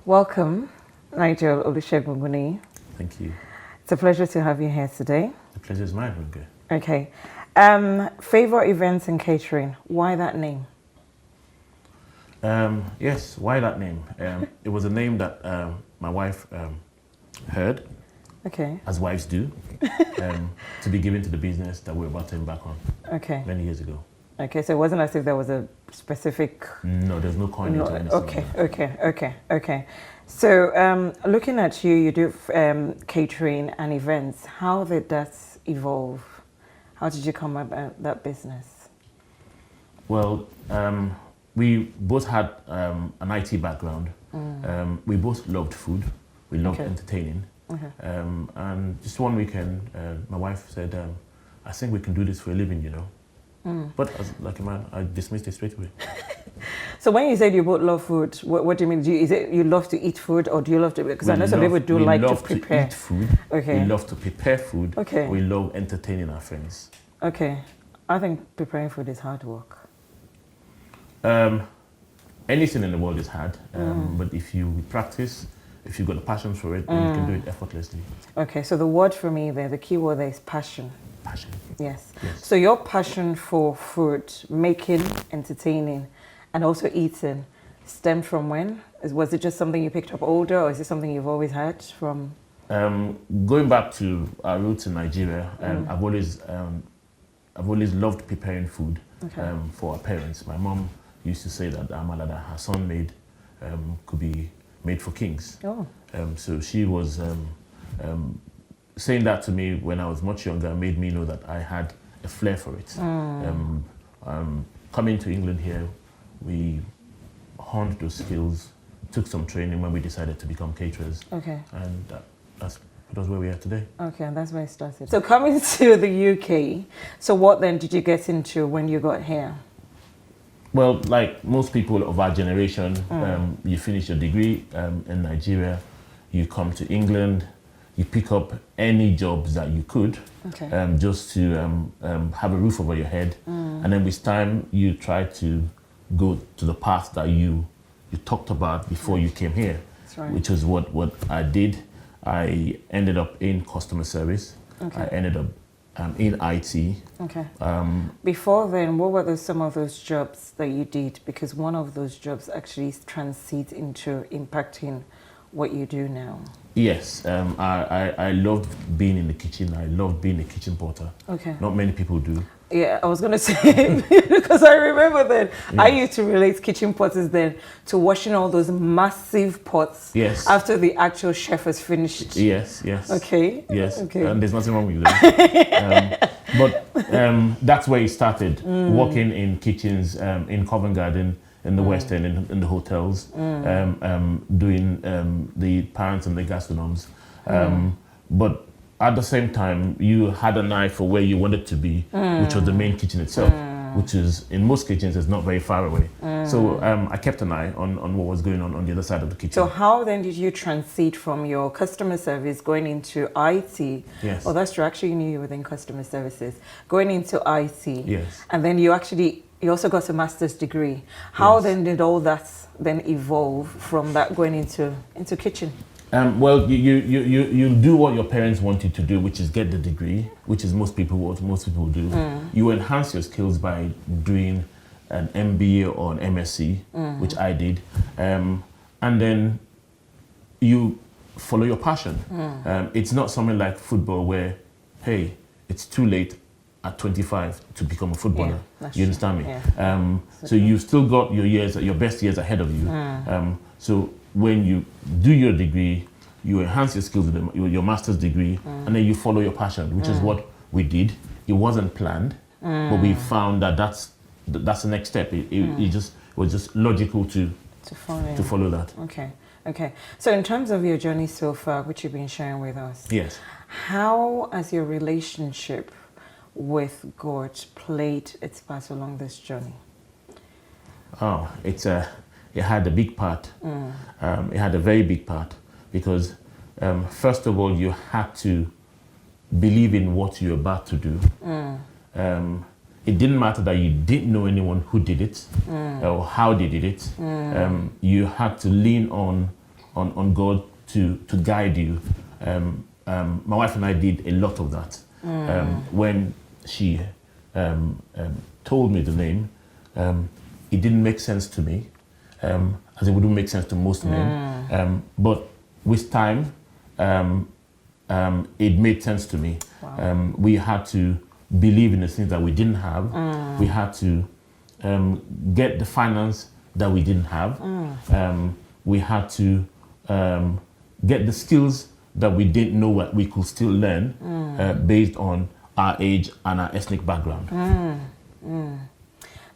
Welcome, Nigel Olusegun. Thank you. It's a pleasure to have you here today. The pleasure is mine, Runke. Okay. Favorite events and catering. Why that name? Yes, why that name? It was a name that my wife heard, Okay. as wives do, to be given to the business that we're about to embark on Okay. many years ago. Okay, so it wasn't as if there was a specific... No, there's no coinage or anything like that. Okay. So looking at you, you do catering and events. How did that evolve? How did you come about that business? Well, we both had an IT background. We both loved food. We loved entertaining. And just one weekend, my wife said, I think we can do this for a living, you know. But as like a man, I dismissed it straight away. So when you said you both love food, what do you mean? Is it you love to eat food, or do you love to? Because I know some people do like to prepare. We love to eat food. Okay. We love to prepare food. Okay. We love entertaining our friends. Okay. I think preparing food is hard work. Anything in the world is hard, but if you practice, if you've got a passion for it, then you can do it effortlessly. Okay, so the word for me there, the key word there is passion. Passion. Yes. Yes. So your passion for food, making, entertaining, and also eating, stemmed from when? Was it just something you picked up older, or is it something you've always had from? Going back to our roots in Nigeria, I've always loved preparing food for our parents. My mom used to say that the amala that her son made could be made for kings. Oh. So she was saying that to me when I was much younger, made me know that I had a flair for it. Coming to England here, we honed those skills, took some training when we decided to become caterers. Okay. And that's where we are today. Okay, and that's where it started. So coming to the UK, so what then did you get into when you got here? Well, like most people of our generation, you finish your degree in Nigeria, you come to England, you pick up any jobs that you could, just to have a roof over your head. And then with time, you try to go to the path that you talked about before you came here, which is what I did. I ended up in customer service. I ended up in IT. Okay. Before then, what were some of those jobs that you did? Because one of those jobs actually transits into impacting what you do now. Yes, I loved being in the kitchen. I loved being a kitchen porter. Okay. Not many people do. Yeah, I was going to say, because I remember then, I used to relate kitchen potters then to washing all those massive pots after the actual chef has finished. Yes. Okay. Yes, okay. And there's nothing wrong with that. But that's where it started, working in kitchens in Covent Garden, in the West End, in the hotels, doing the parents and the gastronomes. But at the same time, you had an eye for where you wanted to be, which was the main kitchen itself, which is, in most kitchens, is not very far away. So I kept an eye on what was going on the other side of the kitchen. So how then did you transit from your customer service going into IT? Yes. Oh, that's true. Actually, you knew you were in customer services. Going into IT. Yes. And then you also got a master's degree. How then did all that then evolve from that going into kitchen? Well, you do what your parents want you to do, which is get the degree, which is what most people do. You enhance your skills by doing an MBA or an MSc, which I did, and then you follow your passion. It's not something like football where, hey, it's too late at 25 to become a footballer. You understand me? Yeah. So you've still got your best years ahead of you. So when you do your degree, you enhance your skills with your master's degree, and then you follow your passion, which is what we did. It wasn't planned, but we found that that's the next step. It was just logical to follow that. Okay. So in terms of your journey so far, which you've been sharing with us, yes, how has your relationship with God played its part along this journey? Oh, it had a big part. It had a very big part because, first of all, you had to believe in what you're about to do. It didn't matter that you didn't know anyone who did it or how they did it. You had to lean on on God to guide you. My wife and I did a lot of that. When she told me the name, it didn't make sense to me, as it wouldn't make sense to most men. But with time, it made sense to me. Wow. We had to believe in the things that we didn't have. We had to get the finance that we didn't have. We had to get the skills that we didn't know what we could still learn based on our age and our ethnic background.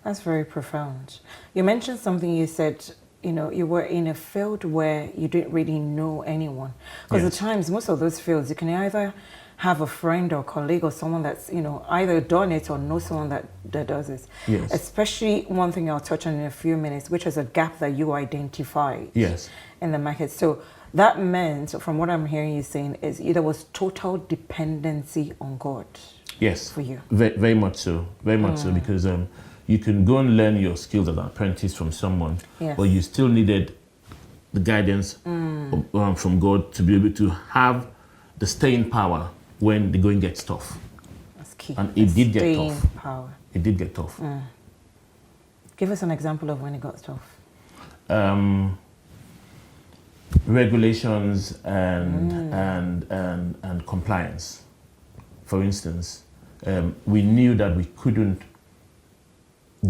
That's very profound. You mentioned something. You said, you know, you were in a field where you didn't really know anyone. Because Yes. at times, most of those fields, you can either have a friend or colleague or someone that's, you know, either done it or know someone that does it. Yes. Especially one thing I'll touch on in a few minutes, which is a gap that you identified Yes. in the market. So that meant, from what I'm hearing you saying, is there was total dependency on God. Yes. For you. Very much so. Very much so, because you can go and learn your skills as an apprentice from someone, Yes. but you still needed the guidance from God to be able to have the staying power when the going gets tough. That's key. And it did get Staying tough. power. It did get tough. Give us an example of when it got tough. Regulations and compliance. For instance, we knew that we couldn't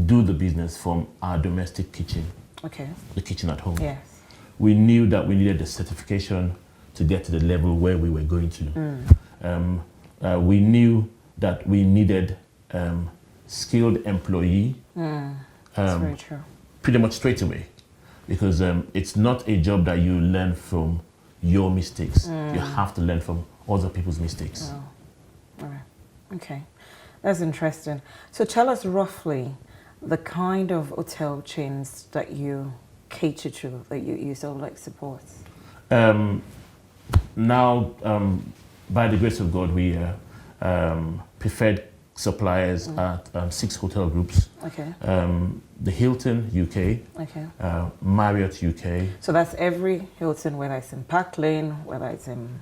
do the business from our domestic kitchen, Okay. the kitchen at home. Yes. We knew that we needed the certification to get to the level where we were going to. We knew that we needed skilled employee That's very true. pretty much straight away, because it's not a job that you learn from your mistakes. You have to learn from other people's mistakes. Oh. All right. Okay. That's interesting. So tell us roughly the kind of hotel chains that you cater to, that you sort of like support. Now, by the grace of God, we are preferred suppliers at 6 hotel groups. Okay. The Hilton, UK, Okay. Marriott, UK. So that's every Hilton, whether it's in Park Lane, whether it's in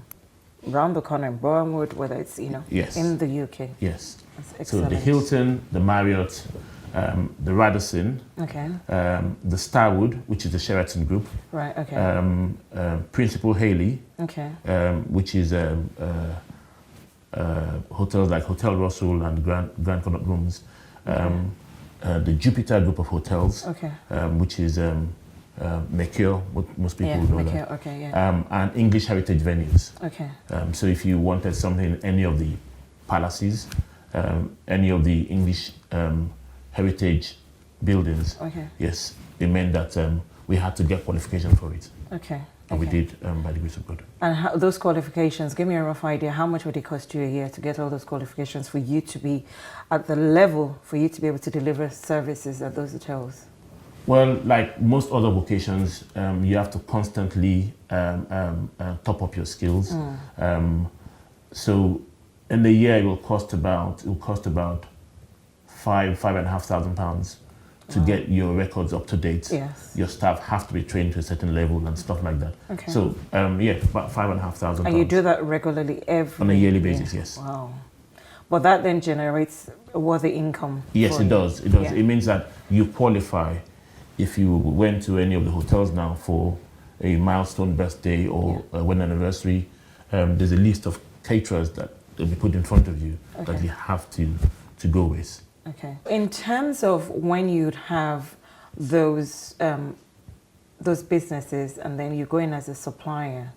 round the corner in Bournemouth, whether it's, you know, Yes. in the UK. Yes. That's So excellent. the Hilton, the Marriott, the Radisson, Okay. the Starwood, which is the Sheraton Group, Right. Okay. Principal Haley, Okay. which is hotels like Hotel Russell and Grand Connaught Rooms, the Jupiter Group of hotels, Okay. which is Mercure, most people Yeah. know Okay. that, Okay. Yeah. and English heritage venues. Okay. So if you wanted something in any of the palaces, any of the English heritage buildings, Okay. yes, it meant that we had to get qualification for it, Okay. and we Okay. did by the grace of God. And how, those qualifications, give me a rough idea. How much would it cost you a year to get all those qualifications for you to be at the level for you to be able to deliver services at those hotels? Well, like most other vocations, you have to constantly top up your skills. So in the year, it will cost about £5,500 to get your records up to date. Yes. Your staff have to be trained to a certain level and stuff like that. Okay. So yeah, about £5,500. And you do that regularly every On a yearly year? basis, yes. Wow. But that then generates a worthy income. Yes, for it you. does. It does. Yeah. It means that you qualify if you went to any of the hotels now for a milestone birthday or a wedding anniversary. There's a list of caterers that will be put in front of you that Okay. you have to go with. Okay. In terms of when you'd have those businesses and then you go in as a supplier,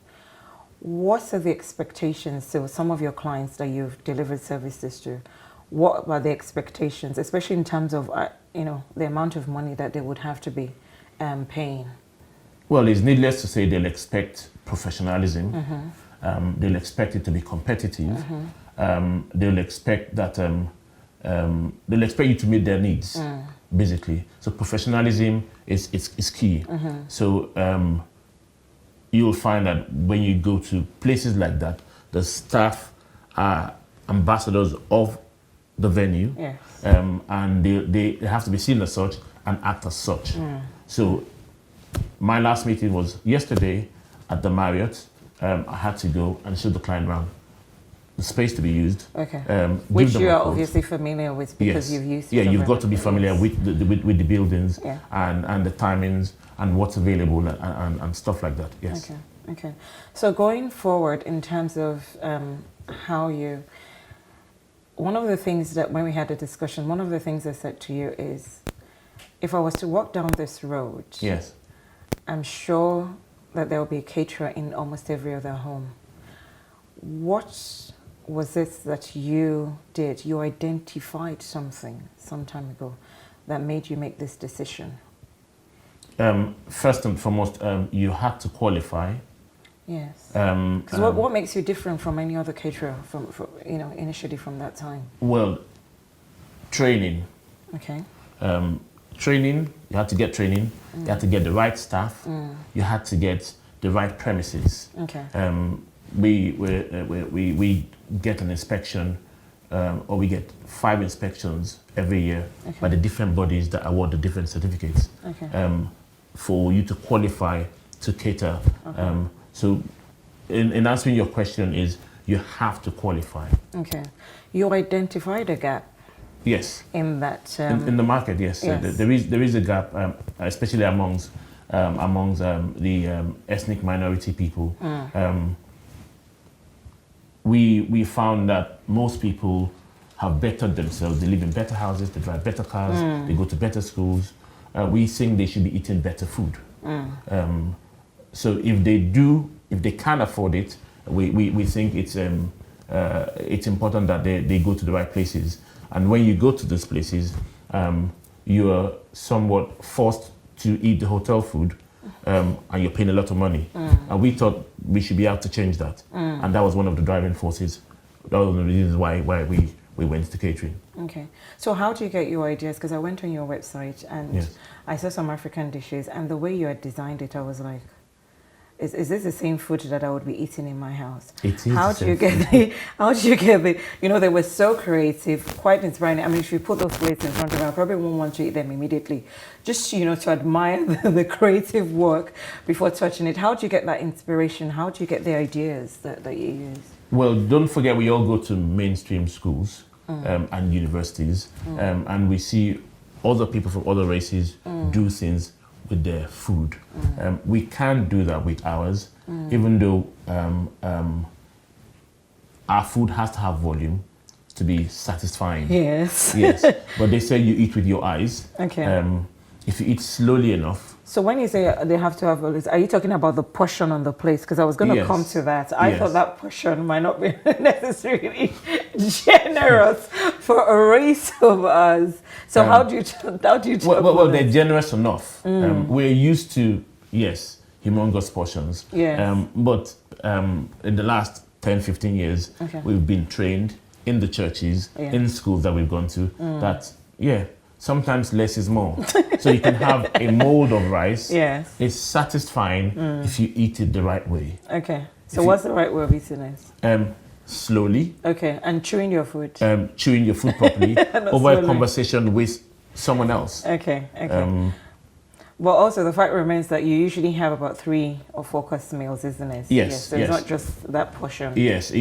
what are the expectations? So some of your clients that you've delivered services to, what are the expectations, especially in terms of the amount of money that they would have to be paying? Well, it's needless to say they'll expect professionalism. They'll expect it to be competitive. They'll expect that they'll expect you to meet their needs, basically. So professionalism is key. So you'll find that when you go to places like that, the staff are ambassadors of the venue, Yes. and they have to be seen as such and act as such. So my last meeting was yesterday, at the Marriott, I had to go and show the client around the space to be used. Okay. Which you are obviously familiar with because yes. you've used it. Yeah, you've got to be familiar yes. with the buildings yeah. and the timings and what's available and stuff like that. Yes. Okay. Okay. So going forward in terms of how you, one of the things that when we had a discussion, one of the things I said to you is, if I was to walk down this road, yes, I'm sure that there will be a caterer in almost every other home. What was it that you did? You identified something some time ago that made you make this decision? First and foremost, you had to qualify. Yes. Because what makes you different from any other caterer from initially from that time? Well, training. Okay. Training. You had to get training. You had to get the right staff. You had to get the right premises. Okay. We get an inspection, or we get 5 inspections every year by the different bodies that award the different certificates. Okay. For you to qualify to cater. Okay. So, in answering your question, is you have to qualify. Okay. You identified a gap. Yes. In that. In the market, yes. Yes. There is a gap, especially amongst the ethnic minority people. We found that most people have bettered themselves. They live in better houses, they drive better cars, they go to better schools. We think they should be eating better food. So if they can afford it, we think it's important that they go to the right places. And when you go to those places, you are somewhat forced to eat the hotel food, and you're paying a lot of money. And we thought we should be able to change that. And that was one of the driving forces. That was one of the reasons why we went to catering. Okay. So how do you get your ideas? Because I went on your website and Yes. I saw some African dishes, and the way you had designed it, I was like, is this the same food that I would be eating in my house? It is. How do you get the, they were so creative, quite inspiring. I mean, if you put those plates in front of me, I probably won't want to eat them immediately. Just, to admire the creative work before touching it. How do you get that inspiration? How do you get the ideas that you use? Well, don't forget we all go to mainstream schools and universities, and we see other people from other races do things with their food. We can't do that with ours, even though our food has to have volume to be satisfying. Yes. Yes. But they say you eat with your eyes. Okay. If you eat slowly enough. So when you say they have to have all this, are you talking about the portion on the plate? Because I was going to Yes. come to that. I Yes. thought that portion might not be necessarily generous for a race of us. So how do you well, they're generous enough. We're used to, yes, humongous portions. Yes. But in the last 10, 15 years, we've been trained in the churches, in schools that we've gone to, that, sometimes less is more. So you can have a mold of rice. Yes. It's satisfying if you eat it the right way. Okay. So what's the right way of eating it? Slowly. Okay. And chewing your food. Chewing your food properly over slowly. a conversation with someone else. Okay. Okay. But also the fact remains that you usually have about 3 or 4 course meals, isn't it? Yes. So it's not just that portion. Yes.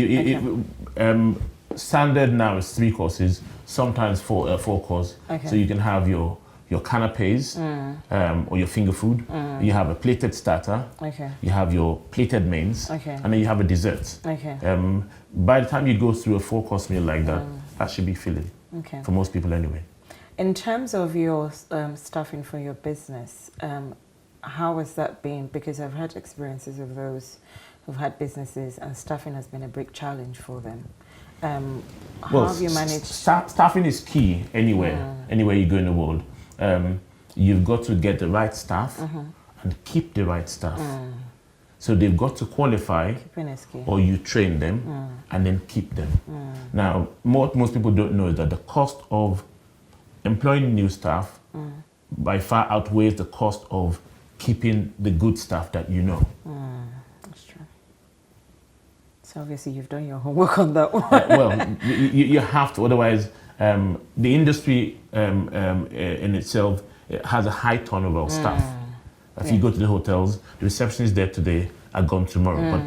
Standard now is 3 courses, sometimes 4 course. Okay. So you can have your canapes or your finger food. You have a plated starter. Okay. You have your plated mains. Okay. And then you have a dessert. Okay. By the time you go through a 4 course meal like that, that should be filling. Okay. For most people anyway. In terms of your staffing for your business, how has that been? Because I've had experiences of those who've had businesses and staffing has been a big challenge for them. How have you managed? Staffing is key anywhere you go in the world. You've got to get the right staff and keep the right staff. So they've got to qualify, or you train them and then keep them. Now, most people don't know that the cost of employing new staff by far outweighs the cost of keeping the good staff that you know. That's true. So obviously you've done your homework on that one. Well, you have to, otherwise the industry in itself has a high turnover of staff. If you go to the hotels, the receptionist there today are gone tomorrow. But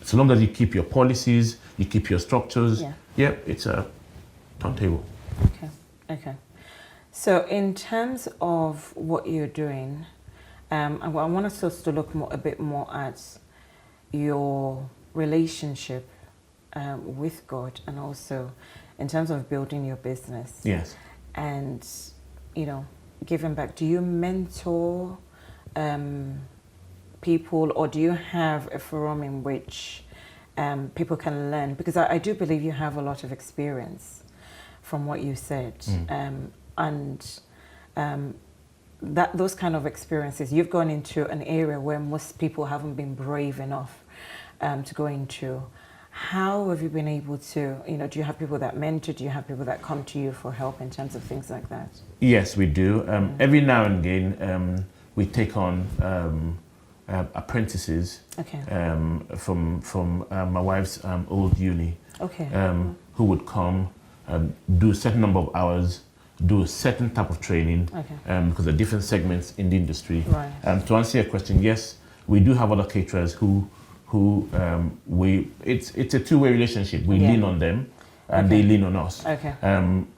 so long as you keep your policies, you keep your structures, it's a turntable. Okay. So in terms of what you're doing, I want us to look a bit more at your relationship with God, and also in terms of building your business. Yes. And, giving back. Do you mentor people, or do you have a forum in which people can learn? Because I do believe you have a lot of experience from what you said. That those kind of experiences, you've gone into an area where most people haven't been brave enough to go into. How have you been able to, do you have people that mentor? Do you have people that come to you for help in terms of things like that? Yes, we do. Every now and again, we take on apprentices from my wife's old uni, who would come, do a certain number of hours, do a certain type of training, because there are different segments in the industry. Right. To answer your question, yes, we do have other caterers who it's a two-way relationship. We lean on them, and they lean on us.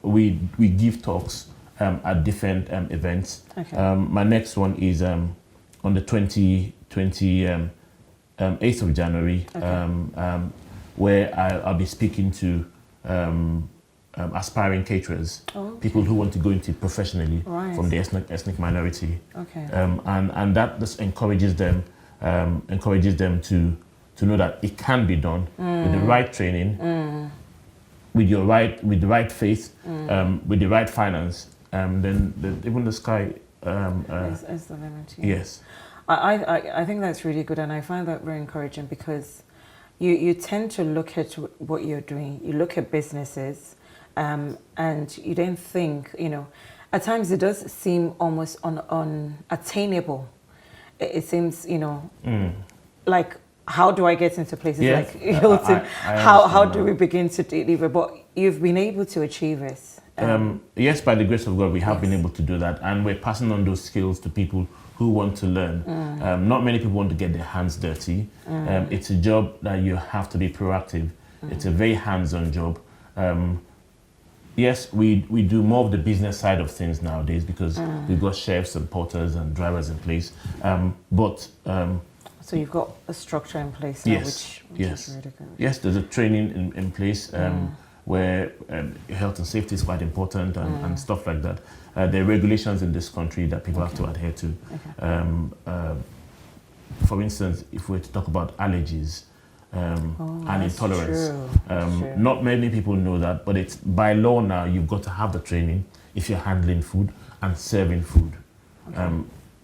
We give talks at different events. My next one is on the 8th of January, where I'll be speaking to aspiring caterers, people who want to go into it professionally from the ethnic minority. And that just encourages them to know that it can be done with the right training, with the right faith, with the right finance. Then even the sky is the limit. Yes. I think that's really good, and I find that very encouraging, because you tend to look at what you're doing. You look at businesses, and you don't think, at times it does seem almost unattainable. It seems, like, how do I get into places like Hilton? How do we begin to deliver? But you've been able to achieve this. Yes, by the grace of God, we have been able to do that, and we're passing on those skills to people who want to learn. Not many people want to get their hands dirty. It's a job that you have to be proactive. It's a very hands-on job. Yes, we do more of the business side of things nowadays, because we've got chefs and porters and drivers in place. So you've got a structure in place now, which is really good. Yes, there's a training in place where health and safety is quite important, and stuff like that. There are regulations in this country that people have to adhere to. For instance, if we were to talk about allergies and intolerance, not many people know that, but it's by law now. You've got to have the training if you're handling food and serving food.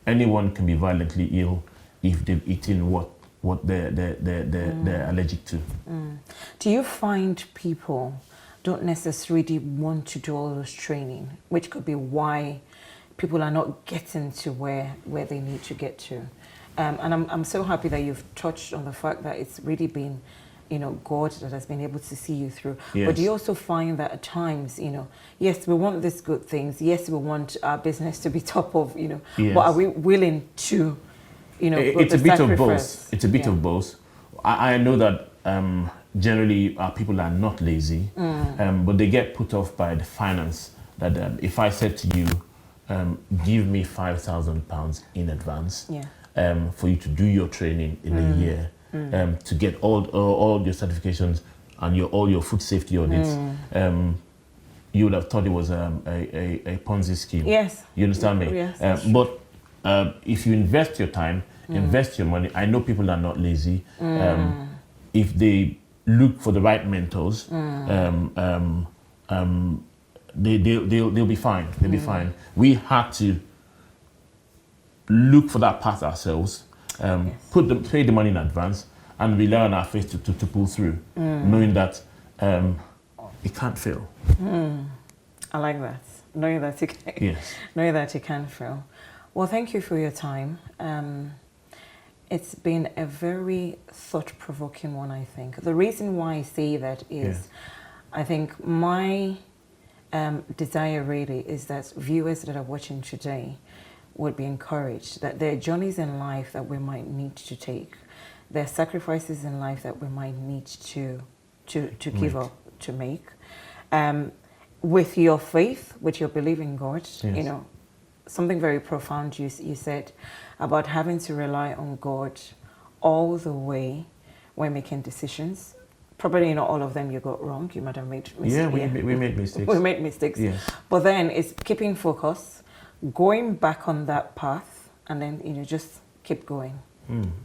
Anyone can be violently ill if they've eaten what they're allergic to. Do you find people don't necessarily want to do all those training, which could be why people are not getting to where they need to get to? And I'm so happy that you've touched on the fact that it's really been, God that has been able to see you through. But do you also find that at times, yes, we want these good things. Yes, we want our business to be top of, but are we willing to, it's a bit of both. It's a bit of both. I know that generally people are not lazy, but they get put off by the finance. That if I said to you, give me £5,000 in advance for you to do your training in a year, to get all your certifications and all your food safety audits, you would have thought it was a Ponzi scheme. Yes. You understand me? Yes. But if you invest your time, invest your money, I know people are not lazy. If they look for the right mentors, they'll be fine. They'll be fine. We had to look for that path ourselves, pay the money in advance, and rely on our faith to pull through, knowing that it can't fail. I like that. Knowing that it can, knowing that it can fail. Well, thank you for your time. It's been a very thought-provoking one, I think. The reason why I say that is, I think my desire really is that viewers that are watching today would be encouraged that there are journeys in life that we might need to take there are sacrifices in life that we might need to give up, to make. With your faith, with your belief in God, you know, something very profound you said about having to rely on God all the way when making decisions. Probably not all of them you got wrong. You might have made mistakes. Yeah, we made mistakes. We made mistakes. Yes. But then it's keeping focus, going back on that path, and then, you know, just keep going.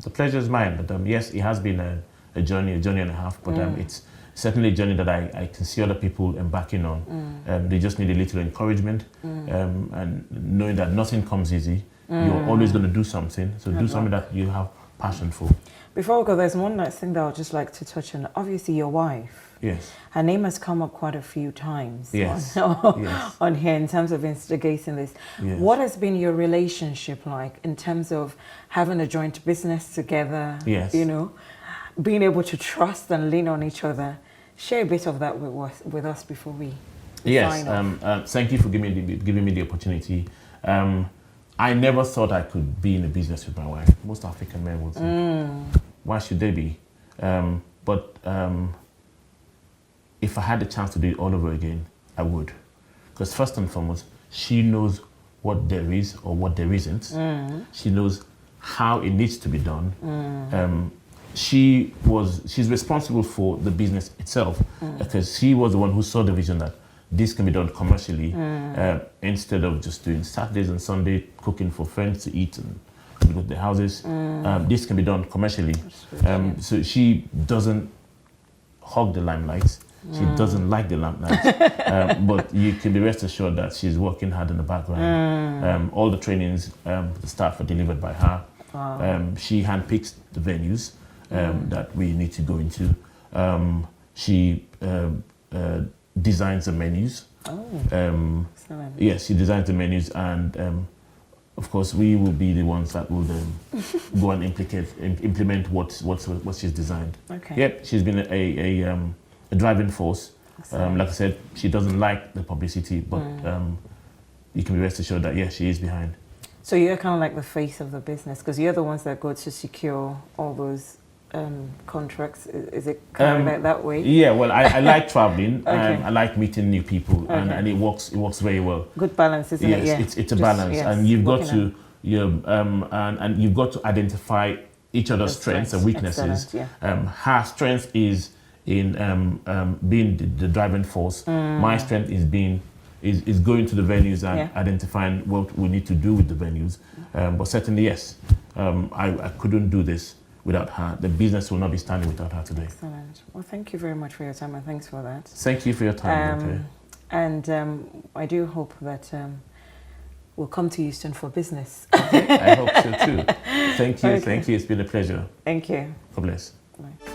The pleasure is mine. But yes, it has been a journey and a half. But it's certainly a journey that I can see other people embarking on. They just need a little encouragement, and knowing that nothing comes easy. You're always going to do something. So do something that you have passion for. Before we go, there's one last thing that I would just like to touch on. Obviously, your wife. Yes. Her name has come up quite a few times. Yes. On here in terms of instigating this. Yes. What has been your relationship like in terms of having a joint business together? Yes. You know, being able to trust and lean on each other. Share a bit of that with us before we sign off. Thank you for giving me the opportunity. I never thought I could be in a business with my wife. Most African men would think, why should they be? But if I had the chance to do it all over again, I would. Because first and foremost, she knows what there is or what there isn't. She knows how it needs to be done. She's responsible for the business itself, because she was the one who saw the vision that this can be done commercially, instead of just doing Saturdays and Sunday cooking for friends to eat and go to their houses. This can be done commercially. So she doesn't hog the limelight. She doesn't like the limelight. But you can be rest assured that she's working hard in the background. All the trainings, the staff are delivered by her. Wow. She handpicks the venues that we need to go into. She designs the menus. Yes, she designs the menus, and of course we will be the ones that will go and implement what she's designed. Okay. Yep, she's been a driving force. Like I said, she doesn't like the publicity, but you can be rest assured that yes, she is behind. So you're kind of like the face of the business, because you're the ones that go to secure all those contracts. Is it kind of like that way? Yeah, well, I like traveling. I like meeting new people, and it works very well. Good balance, isn't it? Yeah. It's a balance, and you've got to and you've got to identify each other's strengths and weaknesses. Her strength is in being the driving force. My strength is going to the venues and identifying what we need to do with the venues. But certainly, yes, I couldn't do this without her. The business will not be standing without her today. Excellent. Well, thank you very much for your time, and thanks for that. Thank you for your time. And I do hope that we'll come to Houston for business. I hope so too. Thank you. Thank you. It's been a pleasure. Thank you. God bless. Bye.